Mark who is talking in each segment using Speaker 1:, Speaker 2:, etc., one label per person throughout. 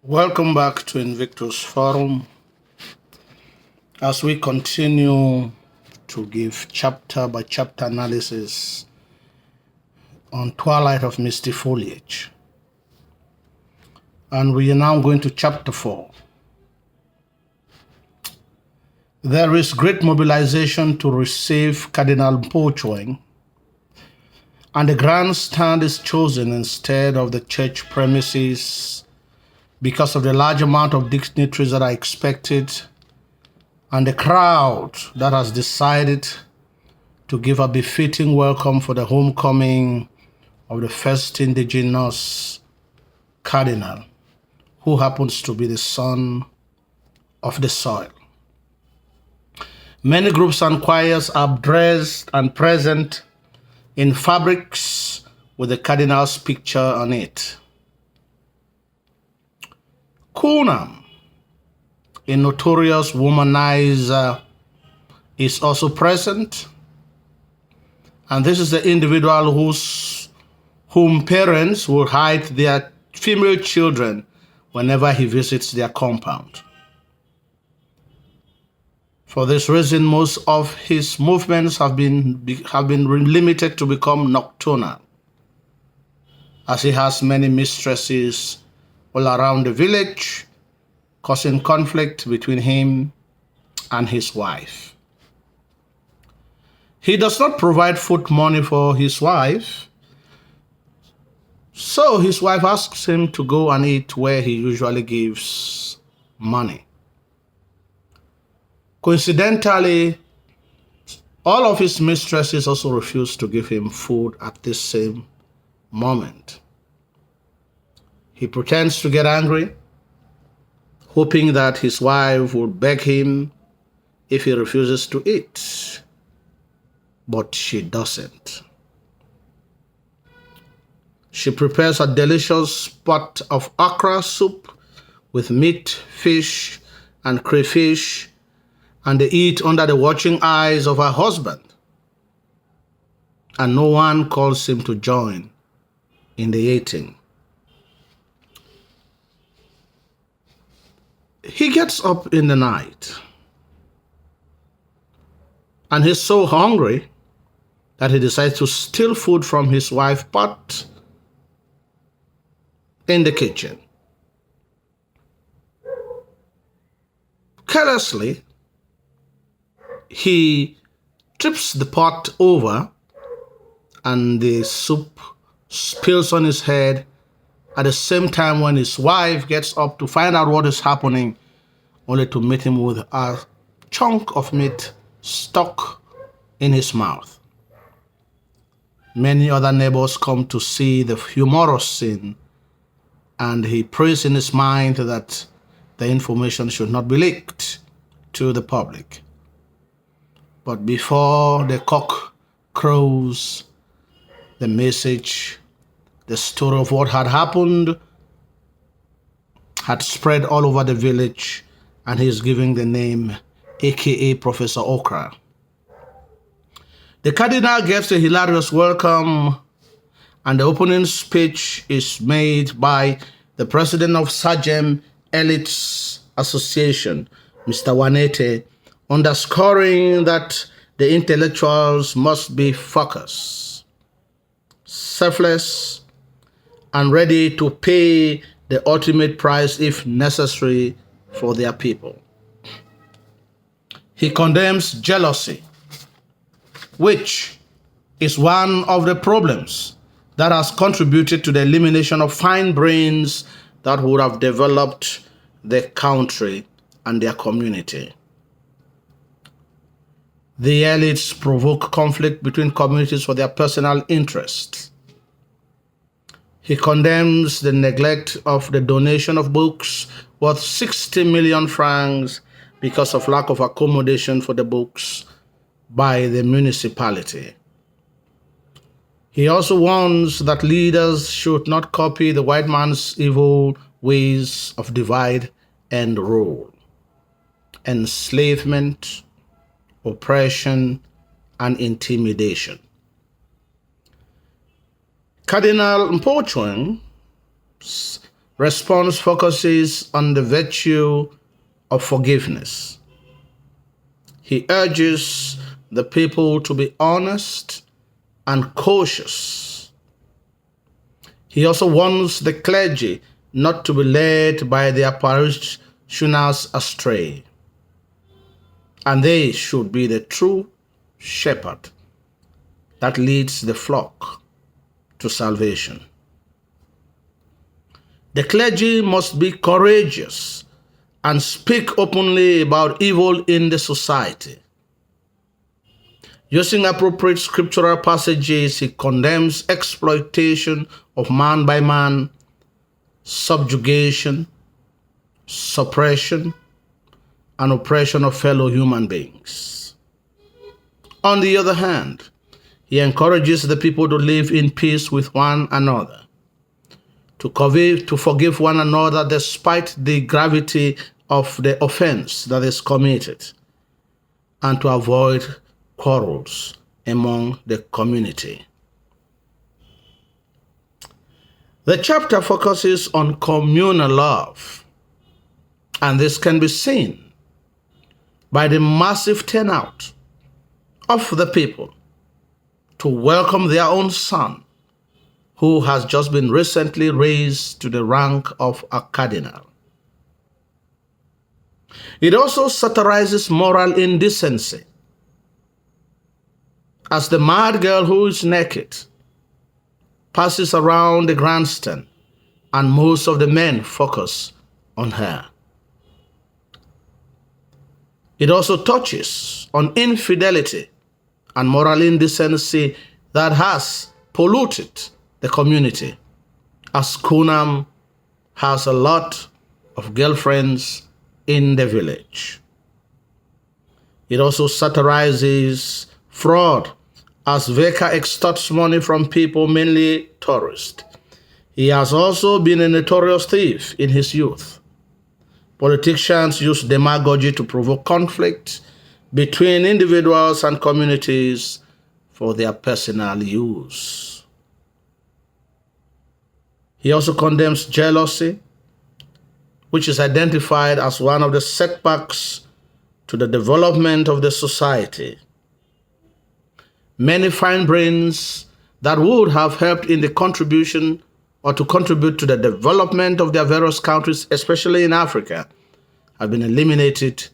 Speaker 1: Welcome back to Invictus Forum as we continue to give chapter by chapter analysis on Twilight of Misty Foliage. And we are now going to chapter 4. There is great mobilization to receive Cardinal Pochueng, and the grandstand is chosen instead of the church premises because of the large amount of dignitaries that are expected and the crowd that has decided to give a befitting welcome for the homecoming of the first indigenous cardinal, who happens to be the son of the soil. Many groups and choirs are dressed and present in fabrics with the cardinal's picture on it. Kunam, a notorious womanizer, is also present, and this is the individual whom parents will hide their female children whenever he visits their compound. For this reason, most of his movements have been limited to become nocturnal, as he has many mistresses all around the village, causing conflict between him and his wife. He does not provide food money for his wife, so his wife asks him to go and eat where he usually gives money. Coincidentally, all of his mistresses also refuse to give him food at this same moment. He pretends to get angry, hoping that his wife will beg him if he refuses to eat, but she doesn't. She prepares a delicious pot of okra soup with meat, fish, and crayfish, and they eat under the watching eyes of her husband, and no one calls him to join in the eating. He gets up in the night, and he's so hungry that he decides to steal food from his wife's pot in the kitchen. Carelessly, he tips the pot over, and the soup spills on his head at the same time when his wife gets up to find out what is happening, only to meet him with a chunk of meat stuck in his mouth. Many other neighbors come to see the humorous scene, and he prays in his mind that the information should not be leaked to the public. But before the cock crows, the message, the story of what had happened had spread all over the village, and he is giving the name aka Professor Okra. The cardinal gives a hilarious welcome, and the opening speech is made by the president of Sajem Elites Association, Mr. Wanete, underscoring that the intellectuals must be focused, selfless, and ready to pay the ultimate price if necessary for their people. He condemns jealousy, which is one of the problems that has contributed to the elimination of fine brains that would have developed the country and their community. The elites provoke conflict between communities for their personal interests. He condemns the neglect of the donation of books worth 60 million francs because of lack of accommodation for the books by the municipality. He also warns that leaders should not copy the white man's evil ways of divide and rule, enslavement, oppression, and intimidation. Cardinal Pochueng's response focuses on the virtue of forgiveness. He urges the people to be honest and cautious. He also warns the clergy not to be led by their parishioners astray, and they should be the true shepherd that leads the flock to salvation. The clergy must be courageous and speak openly about evil in the society. Using appropriate scriptural passages, he condemns exploitation of man by man, subjugation, suppression, and oppression of fellow human beings. On the other hand, he encourages the people to live in peace with one another, to forgive one another despite the gravity of the offense that is committed, and to avoid quarrels among the community. The chapter focuses on communal love, and this can be seen by the massive turnout of the people to welcome their own son, who has just been recently raised to the rank of a cardinal. It also satirizes moral indecency, as the mad girl who is naked passes around the grandstand and most of the men focus on her. It also touches on infidelity and moral indecency that has polluted the community, as Kunam has a lot of girlfriends in the village. It also satirizes fraud, as Veka extorts money from people, mainly tourists. He has also been a notorious thief in his youth. Politicians use demagogy to provoke conflict between individuals and communities for their personal use. He also condemns jealousy, which is identified as one of the setbacks to the development of the society. Many fine brains that would have helped in the contribution or to contribute to the development of their various countries, especially in Africa, have been eliminated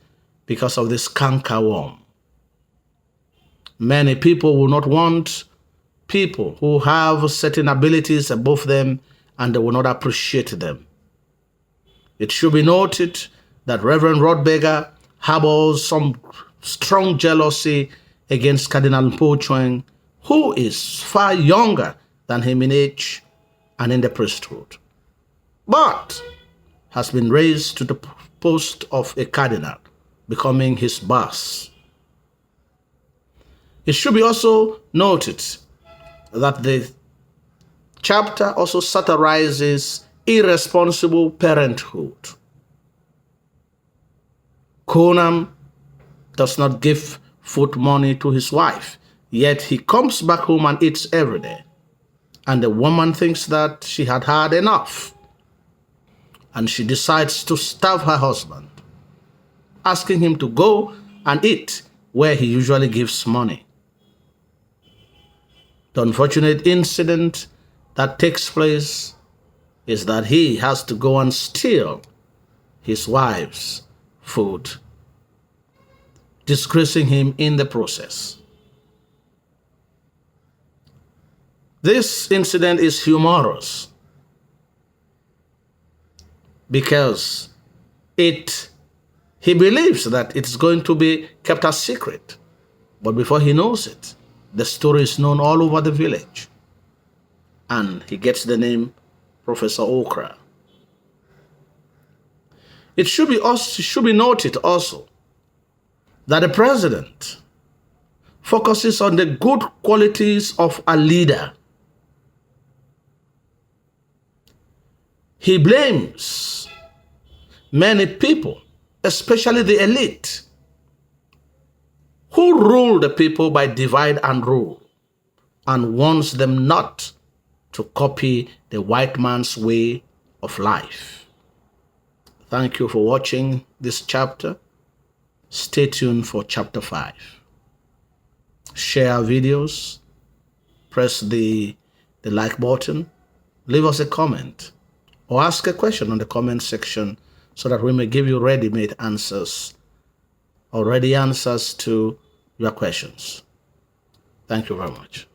Speaker 1: because of this cankerworm. Many people will not want people who have certain abilities above them, and they will not appreciate them. It should be noted that Reverend Rodberger harbors some strong jealousy against Cardinal Mpochweng, who is far younger than him in age and in the priesthood, but has been raised to the post of a cardinal, becoming his boss. It should be also noted that the chapter also satirizes irresponsible parenthood. Kunam does not give food money to his wife, yet he comes back home and eats every day. And the woman thinks that she had had enough, and she decides to starve her husband, asking him to go and eat where he usually gives money. The unfortunate incident that takes place is that he has to go and steal his wife's food, disgracing him in the process. This incident is humorous because he believes that it's going to be kept a secret, but before he knows it, the story is known all over the village, and he gets the name Professor Okra. It should be noted also that the president focuses on the good qualities of a leader. He blames many people, especially the elite, who rule the people by divide and rule, and warns them not to copy the white man's way of life. Thank you for watching this chapter. Stay tuned for chapter 5. Share our videos, press the like button, leave us a comment, or ask a question on the comment section so that we may give you ready-made answers or ready answers to your questions. Thank you very much.